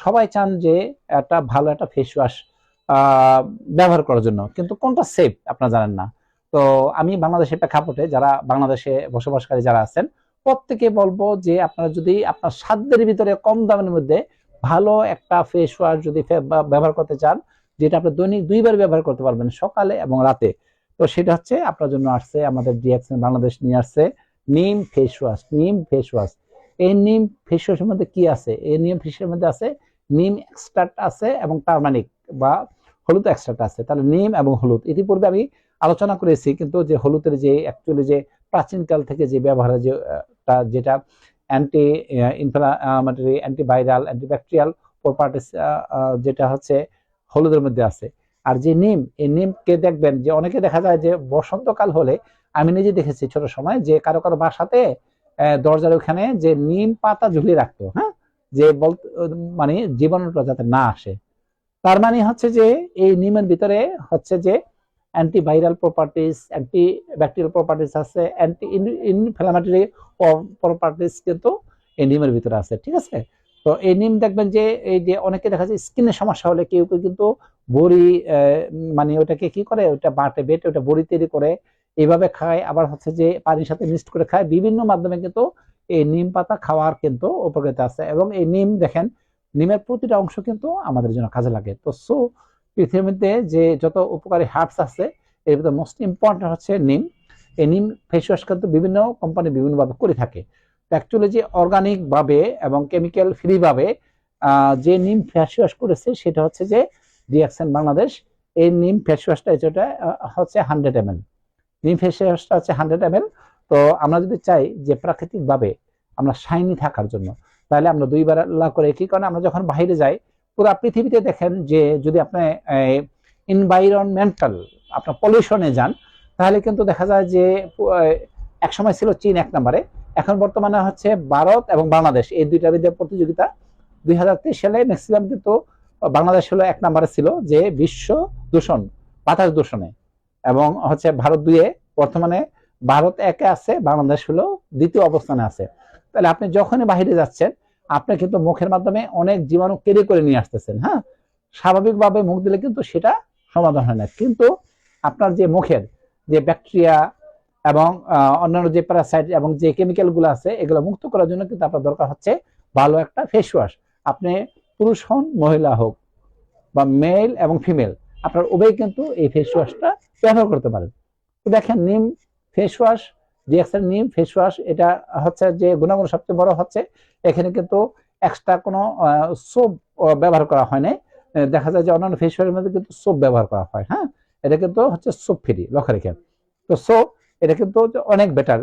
সবাই চান যে একটা ভালো একটা ফেস ওয়াশ ব্যবহার করার জন্য, কিন্তু কোনটা সেফ আপনারা জানেন না। তো আমি বাংলাদেশের প্রেক্ষাপটে যারা বাংলাদেশে বসবাসকারী যারা আছেন প্রত্যেকে বলবো যে আপনারা যদি আপনার সাধ্যের ভিতরে কম দামের মধ্যে ভালো একটা ফেস ওয়াশ যদি ব্যবহার করতে চান, যেটা আপনি দৈনিক 2 বার ব্যবহার করতে পারবেন, সকালে এবং রাতে, তো সেটা হচ্ছে আপনার জন্য আসছে আমাদের ডিএক্সএন বাংলাদেশ নিয়ে আসছে নিম ফেস ওয়াশ। নিম ফেস ওয়াশ, এই নিম ফেস ওয়াশের মধ্যে কি আছে? এই নিম ফেস ওয়াশের মধ্যে আছে নিম এক্সট্রাক্ট আছে এবং টারমারিক বা হলুদ এক্সট্রাক্ট আছে। তাহলে নিম এবং হলুদ ইতিপূর্বে আমি আলোচনা করেছি, কিন্তু যে হলুদের যে অ্যাকচুয়ালি যে প্রাচীনকাল থেকে যে ব্যবহারের যে যেটা anti inflammatory, antiviral, antibacterial properties যেটা হচ্ছে হলুদের মধ্যে আছে। আর যে নিম, এই নিমকে দেখবেন যে অনেকে দেখা যায় যে বসন্তকাল হলে, আমি নিজে দেখেছি ছোট সময় যে কারো কারো বাসাতে দরজার ওখানে যে নিম পাতা ঝুলিয়ে রাখতো, হ্যাঁ, যে বলতো মানে জীবাণুটা যাতে না আসে। তার মানে হচ্ছে যে এই নিমের ভিতরে হচ্ছে যে antiviral properties, anti bacterial properties আছে, অ্যান্টি ইনফ্লামেটরি প্রপার্টিস কিন্তু এই নিমের ভিতরে আছে, ঠিক আছে। তো এই নিম দেখবেন যে এই যে অনেকে দেখা যায় স্কিনের সমস্যা হলে কেউ কেউ কিন্তু বড়ি মানে ওটাকে কি করে, ওটা বাটে বেটে ওটা বড়ি তৈরি করে এইভাবে খায়, আবার হচ্ছে যে পানির সাথে মিক্সড করে খায়। বিভিন্ন মাধ্যমে কিন্তু এই নিম পাতা খাওয়ার কিন্তু উপকারিতা আছে। এবং এই নিম দেখেন, নিমের প্রতিটা অংশ কিন্তু আমাদের জন্য কাজে লাগে। তো সো পৃথিবীর মধ্যে যে যত উপকারী হার্বস আছে এর ভিতরে মোস্ট ইম্পর্টেন্ট হচ্ছে নিম। এই নিম ফেস ওয়াশ কিন্তু বিভিন্ন কোম্পানি বিভিন্নভাবে করে থাকে। অ্যাকচুয়ালি যে অর্গানিক ভাবে এবং কেমিক্যাল ফ্রি ভাবে যে নিম ফেস ওয়াশ করেছে সেটা হচ্ছে যে ডিএক্সএন বাংলাদেশ। এই নিম ফেস ওয়াশটা যেটা হচ্ছে 100 ml, নিম ফেস ওয়াশটা হচ্ছে 100 ml। তো আমরা যদি চাই যে প্রাকৃতিক ভাবে আমরা শাইনি থাকার জন্য, তাহলে আমরা 2 বার করে, কি কারণে আমরা যখন বাইরে যাই পুরো পৃথিবীতে দেখেন যে যদি আপনি এনভায়রনমেন্টাল আপনার পলিউশনে যান, তাহলে কিন্তু দেখা যায় যে এক সময় ছিল চীন 1 নম্বরে, এখন বর্তমানে হচ্ছে ভারত এবং বাংলাদেশ, এই দুইটার মধ্যে প্রতিযোগিতা। 2023 সালে ম্যাক্সিমাম কিন্তু বাংলাদেশ হলো 1 নম্বরে ছিল যে বিশ্ব দূষণ, বাতাস দূষণে, এবং হচ্ছে ভারত 2-এ, বর্তমানে ভারত 1-এ আছে, বাংলাদেশ হলো 2য় অবস্থানে আছে। তাহলে আপনি যখনই বাইরে যাচ্ছেন আপনি কিন্তু মুখের মাধ্যমে অনেক জীবাণু কেড়ে করে নিয়ে আসতেছেন, হ্যাঁ। স্বাভাবিকভাবে মুখ দিলে কিন্তু সেটা সমাধান হয় না, কিন্তু আপনার যে মুখের যে ব্যাকটেরিয়া এবং অন্যান্য যে প্যারাসাইট এবং যে কেমিক্যাল গুলো আছে এগুলো মুক্ত করার জন্য কিন্তু আপনার দরকার হচ্ছে ভালো একটা ফেস ওয়াশ। আপনি পুরুষ হন মহিলা হোক বা মেল এবং ফিমেল, আপনার উভয় কিন্তু এই ফেস ওয়াশটা ব্যবহার করতে পারেন। তো দেখেন নিম ফেস ওয়াশ, ডিএক্সএন নিম ফেস ওয়াশ, এটা হচ্ছে যে গুণাগুণ সবচেয়ে বড় হচ্ছে এখানে কিন্তু এক্সট্রা কোনো সোপ ব্যবহার করা হয় না। দেখা যায় যে অন্যান্য ফেস ওয়াশের মধ্যে কিন্তু সোপ ব্যবহার করা হয়, হ্যাঁ, এটা কিন্তু হচ্ছে সোপ ফ্রি, লক্ষ্য রেখে। তো সোপ এটা কিন্তু অনেক বেটার,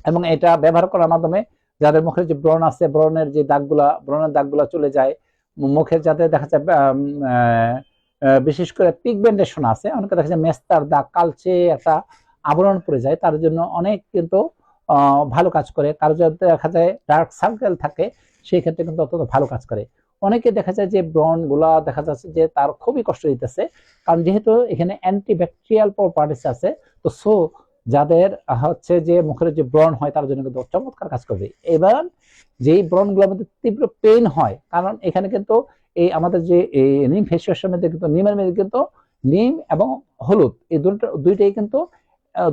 এবং এটা ব্যবহার করার মাধ্যমে যাদের মুখের যে ব্রণ আছে, ব্রণের যে দাগগুলা, ব্রণের দাগগুলা চলে যায়। মুখের যাতে দেখা যায় বিশেষ করে পিগমেন্টেশন আছে, অনেকে দেখা যায় মেস্তার দাগ, কালচে একটা আবরণ পড়ে যায়, তার জন্য অনেক কিন্তু ভালো কাজ করে। কারো যদি দেখা যায় ডার্ক সার্কেল থাকে সেই ক্ষেত্রে কিন্তু অত্যন্ত ভালো কাজ করে। অনেকে দেখা যায় যে ব্রণ গুলা দেখা যাচ্ছে যে তার খুবই কষ্ট দিতেছে, কারণ যেহেতু এখানে অ্যান্টিব্যাকটেরিয়াল প্রপার্টিস আছে। তো সো যাদের হচ্ছে যে মুখের যে ব্রণ হয় তার জন্য কিন্তু চমৎকার কাজ করবে। এবার যেই ব্রণ গুলোর মধ্যে তীব্র পেইন হয়, কারণ এখানে কিন্তু এই আমাদের যে নিম ফেস ওয়াশের মধ্যে কিন্তু নিমের মধ্যে কিন্তু নিম এবং হলুদ এই দুইটাই কিন্তু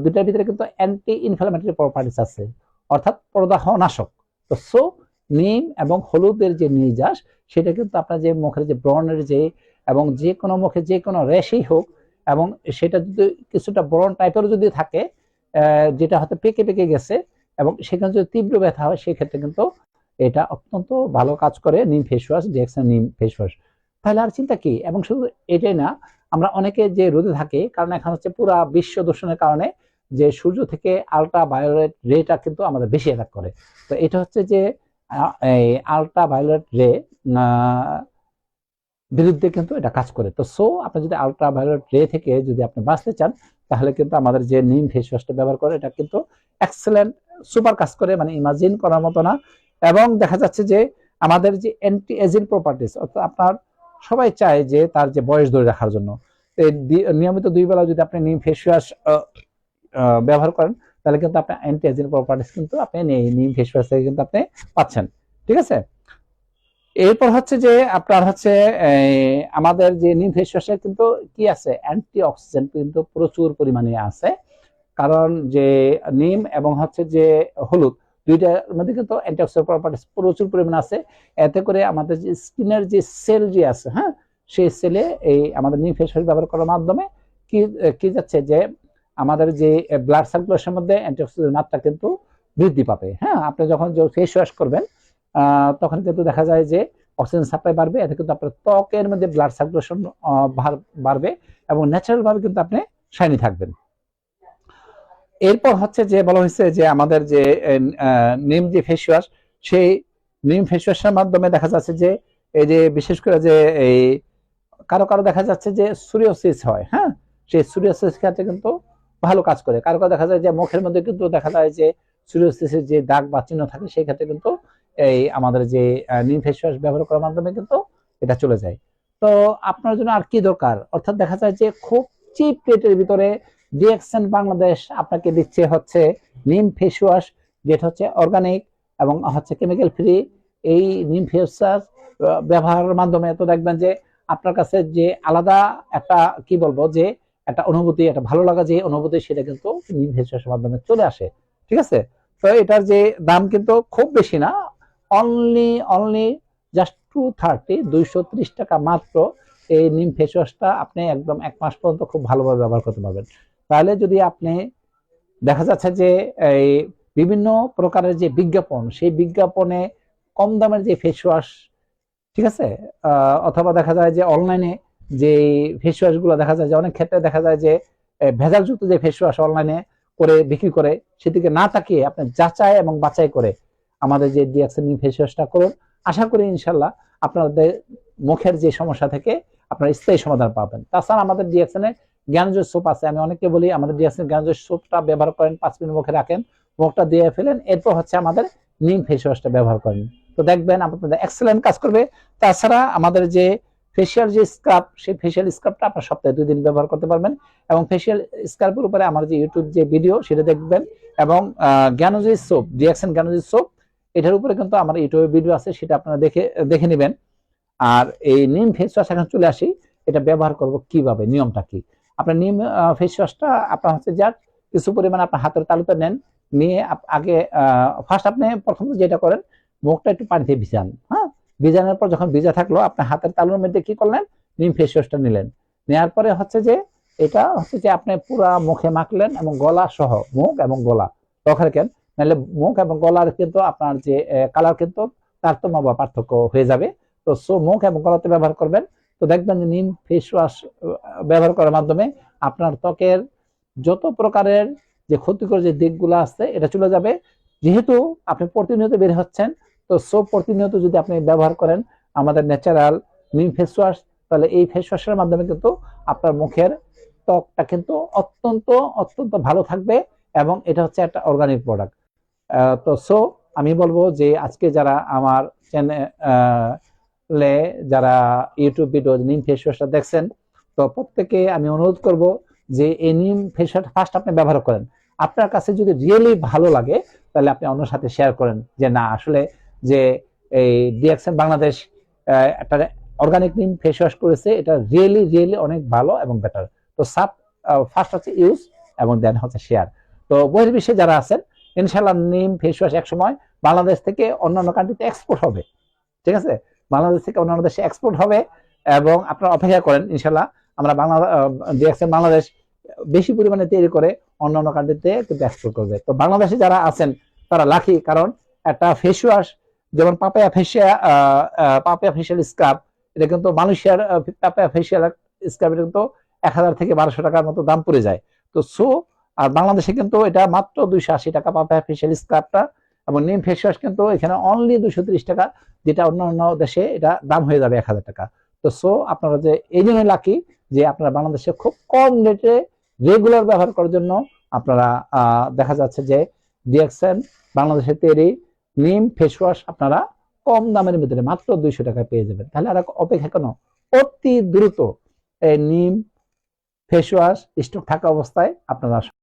দুইটার ভিতরে কিন্তু অ্যান্টি ইনফ্লামেটরি প্রপার্টিস আছে, অর্থাৎ প্রদাহ নাশক। তো সো নিম এবং হলুদের যে নির্যাস সেটা কিন্তু আপনার যে মুখের যে ব্রণের যে এবং যে কোনো মুখে যে কোনো র্যাশই হোক, এবং সেটা যদি কিছুটা ব্রণ টাইপের যদি থাকে যেটা হয়তো পেকে পেকে গেছে এবং সেখানে যদি তীব্র ব্যথা হয় সেক্ষেত্রে কিন্তু এটা অত্যন্ত ভালো কাজ করে নিম ফেস ওয়াশ, ডিএক্সএন নিম ফেস ওয়াশ। তাহলে আর চিন্তা কি? এবং শুধু এটাই না, আমরা অনেকে যে রোদে থাকি, কারণ এখন হচ্ছে পুরা বিশ্ব দূষণের কারণে যে সূর্য থেকে আলট্রা ভায়োলেট রেটা কিন্তু আমাদের বেশি অ্যাটাক করে। তো এটা হচ্ছে যে এই আলট্রা ভায়োলেট রে বিরুদ্ধে কিন্তু এটা কাজ করে। তো সো আপনি যদি আলট্রা ভায়োলেট রে থেকে যদি আপনি বাঁচতে চান, তাহলে কিন্তু আমাদের যে নিম ফেস ওয়াশটা ব্যবহার করে এটা কিন্তু এক্সেলেন্ট সুপার কাজ করে, মানে ইমাজিন করার মতো না। এবং দেখা যাচ্ছে যে আমাদের যে অ্যান্টি এজিং প্রপার্টিস, অর্থাৎ আপনার সবাই চায় যে তার যে বয়স ধরে রাখার জন্য নিয়মিত 2 বেলা যদি আপনি নিম ফেস ওয়াশ ব্যবহার করেন, তাহলে কিন্তু আপনি অ্যান্টি এজিং প্রপার্টিস কিন্তু আপনি নিম ফেস ওয়াশ থেকে কিন্তু আপনি পাচ্ছেন, ঠিক আছে। এরপর হচ্ছে যে আপনার হচ্ছে আমাদের যে নিম ফেস ওয়াশে কিন্তু কি আছে, অ্যান্টি অক্সিডেন্ট কিন্তু প্রচুর পরিমাণে আছে। কারণ যে নিম এবং হচ্ছে যে হলুদ, দুইটার মধ্যে কিন্তু অ্যান্টিঅক্সিডেন্ট প্রপার্টিস প্রচুর পরিমাণে আছে। এতে করে আমাদের যে স্কিনের যে সেল যে আছে, হ্যাঁ, সেই সেলে এই আমাদের নিম ফেস ওয়াশ ব্যবহার করার মাধ্যমে কি কি যাচ্ছে যে আমাদের যে ব্লাড সার্কুলেশনের মধ্যে অ্যান্টিঅক্সিডেন্ট মাত্রা কিন্তু বৃদ্ধি পাবে। হ্যাঁ, আপনি যখন ফেস ওয়াশ করবেন তখন কিন্তু দেখা যায় যে অক্সিজেন সাপ্লাই বাড়বে, এতে কিন্তু আপনার ত্বকের মধ্যে ব্লাড সার্কুলেশন বাড়বে এবং ন্যাচারাল ভাবে কিন্তু আপনি শাইনি থাকবেন। এরপর হচ্ছে যে বলা হয়েছে যে আমাদের যে নিম যে ফেস ওয়াশ, সেই নিম ফেস ওয়াশের মাধ্যমে দেখা যাচ্ছে যে এই যে বিশেষ করে যে এই কারো কারো দেখা যাচ্ছে যে সোরিয়াসিস হয়, হ্যাঁ, সেই সোরিয়াসিস ক্ষেত্রে কিন্তু ভালো কাজ করে। কারো কারো দেখা যায় যে মুখের মধ্যে কিন্তু দেখা যায় যে সোরিয়াসিসের যে দাগ বা চিহ্ন থাকে, সেই ক্ষেত্রে কিন্তু এই আমাদের যে নিম ফেস ওয়াশ ব্যবহার করার মাধ্যমে কিন্তু এটা চলে যায়। তো আপনার জন্য আর কি দরকার, অর্থাৎ দেখা যায় যে খুব চিপ রেটের ভিতরে ডিএক্সএন বাংলাদেশ আপনাকে দিচ্ছে হচ্ছে নিম ফেস ওয়াশ, যেটা হচ্ছে অর্গানিক এবং হচ্ছে কেমিক্যাল ফ্রি। এই নিম ফেস ওয়াশ ব্যবহারের মাধ্যমে তো দেখবেন যে আপনার কাছে যে আলাদা একটা কি বলবো যে একটা অনুভূতি, একটা ভালো লাগা যে অনুভূতি, সেটা কিন্তু নিম ফেস ওয়াশের মাধ্যমে চলে আসে। ঠিক আছে, তো এটার যে দাম কিন্তু খুব বেশি না, অনলি জাস্ট 230 টাকা মাত্র। এই নিম ফেস ওয়াশটা আপনি একদম 1 মাস পর্যন্ত খুব ভালোভাবে ব্যবহার করতে পারবেন। তাহলে যদি আপনি দেখা যাচ্ছে যে এই বিভিন্ন প্রকারের যে বিজ্ঞাপন, সেই বিজ্ঞাপনে কম দামের যে ফেস ওয়াশ, ঠিক আছে, অথবা দেখা যায় যে অনলাইনে যে ফেস ওয়াশ গুলো দেখা যায় যে অনেক ক্ষেত্রে দেখা যায় যে ভেজালযুক্ত যে ফেস ওয়াশ অনলাইনে করে বিক্রি করে, সেদিকে না তাকিয়ে আপনি যাচাই এবং বাছাই করে আমাদের যে ডিএক্সএন ফেস ওয়াশটা করুন। আশা করি ইনশাল্লাহ আপনাদের মুখের যে সমস্যা থেকে আপনারা স্থায়ী সমাধান পাবেন। তাছাড়া আমাদের ডিএক্সএন এর জ্ঞানজয় সোপ আছে, আমি অনেককে বলি আমাদের ডিএক্সএন জ্ঞানজয় সোপটা ব্যবহার করেন, 5 মিনিট মুখে রাখেন, মুখটা দিয়ে ফেলেন, এরপর হচ্ছে আমাদের নিম ফেস ওয়াশটা ব্যবহার করেন, তো দেখবেন আপনাদের এক্সেলেন্ট কাজ করবে। তাছাড়া আমাদের যে ফেসিয়াল যে স্ক্রাব, সেই ফেসিয়াল স্ক্রাবটা আপনার সপ্তাহে 2 দিন ব্যবহার করতে পারবেন, এবং ফেসিয়াল স্ক্রাবের উপরে আমার যে ইউটিউব যে ভিডিও সেটা দেখবেন, এবং জ্ঞানজয়ী সোপ, ডিএক্সএন জ্ঞানজয়ী সোপ, এটার উপরে কিন্তু আমার ইউটিউবে ভিডিও আছে, সেটা আপনারা দেখে নেবেন। আর এই নিম ফেস ওয়াশ এখন চলে আসি, এটা ব্যবহার করব কিভাবে, নিয়মটা কি। আপনার নিম ফেস ওয়াশটা আপনার হচ্ছে যার কিছু পরিমাণ আপনার হাতের তালুতে নেন, নিয়ে আগে ফার্স্ট আপনি প্রথম যেটা করেন, মুখটা একটু পানিতে ভিজান। হ্যাঁ, ভিজানোর পর যখন ভিজা থাকলো, আপনার হাতের তালুর মধ্যে কি করলেন, নিম ফেস ওয়াশটা নিলেন। নেওয়ার পরে হচ্ছে যে এটা হচ্ছে যে আপনি পুরা মুখে মাখলেন এবং গলা সহ, মুখ এবং গলা তখন কেন, নাহলে মুখ এবং গলার কিন্তু আপনার যে কালার কিন্তু তারতম্য বা পার্থক্য হয়ে যাবে। তো মুখ এবং গলাতে ব্যবহার করবেন। তো দেখবেন যে নিম ফেস ওয়াশ ব্যবহার করার মাধ্যমে আপনার ত্বকের যত প্রকারের যে ক্ষতিকর যে দিকগুলো আছে এটা চলে যাবে। যেহেতু আপনি প্রতিনিয়ত বের হচ্ছেন, তো সোপ প্রতিনিয়ত যদি আপনি ব্যবহার করেন আমাদের ন্যাচারাল নিম ফেস ওয়াশ, তাহলে এই ফেস ওয়াশের মাধ্যমে কিন্তু আপনার মুখের ত্বকটা কিন্তু অত্যন্ত অত্যন্ত ভালো থাকবে, এবং এটা হচ্ছে একটা অর্গানিক প্রোডাক্ট। তো আমি বলবো যে আজকে যারা আমার চ্যানেলে যারা ইউটিউব ভিডিও নিম ফেস ওয়াশটা দেখছেন, তো প্রত্যেকে আমি অনুরোধ করব যে এই নিম ফেস ওয়াশ ফার্স্ট আপনি ব্যবহার করেন। আপনার কাছে যদি রিয়েলি ভালো লাগে, তাহলে আপনি অন্যের সাথে শেয়ার করেন যে না আসলে যে এই ডিএক্সএন বাংলাদেশ একটা অর্গানিক নিম ফেস ওয়াশ করেছে, এটা রিয়েলি অনেক ভালো এবং বেটার। তো ফার্স্ট হচ্ছে ইউজ এবং দেন হচ্ছে শেয়ার। তো বহির্বিশ্বে যারা আছেন, ইনশাআল্লাহ নিম ফেস ওয়াশ একসময় বাংলাদেশ থেকে অন্যান্য কান্ট্রিতে এক্সপোর্ট হবে। ঠিক আছে, বাংলাদেশ থেকে অন্যান্য দেশে এক্সপোর্ট হবে, এবং আপনারা অপেক্ষা করেন ইনশাআল্লাহ আমরা ডিএক্সএন বাংলাদেশ বেশি পরিমাণে তৈরি করে অন্যান্য কান্ট্রিতে কিন্তু এক্সপোর্ট করবে। তো বাংলাদেশে যারা আছেন তারা লাকি, কারণ একটা ফেস ওয়াশ যেমন পাপায়া ফেশিয়াল স্ক্রাব, এটা কিন্তু মালয়েশিয়ার পাপায়া ফেশিয়াল স্ক্রাব এটা কিন্তু 1000 থেকে 1200 টাকার মতো দাম পড়ে যায়। তো আর বাংলাদেশে কিন্তু এটা মাত্র 280 টাকা পাপায়া ফেশিয়াল স্ক্রাবটা, এবং নিম ফেস ওয়াশ কিন্তু এখানে অনলি 230 টাকা, যেটা অন্যান্য দেশে এটা দাম হয়ে যাবে 1000 টাকা। তো আপনারা যে এই জন্য লাকি যে আপনারা বাংলাদেশে খুব কম রেটে রেগুলার ব্যবহার করার জন্য আপনারা দেখা যাচ্ছে যে ডিএক্সএন বাংলাদেশের তৈরি নিম ফেস ওয়াশ আপনারা কম দামের ভিতরে মাত্র 200 টাকায় পেয়ে যাবেন। তাহলে আর অপেক্ষা কেন, অতি দ্রুত এই নিম ফেস ওয়াশ স্টক থাকা অবস্থায় আপনারা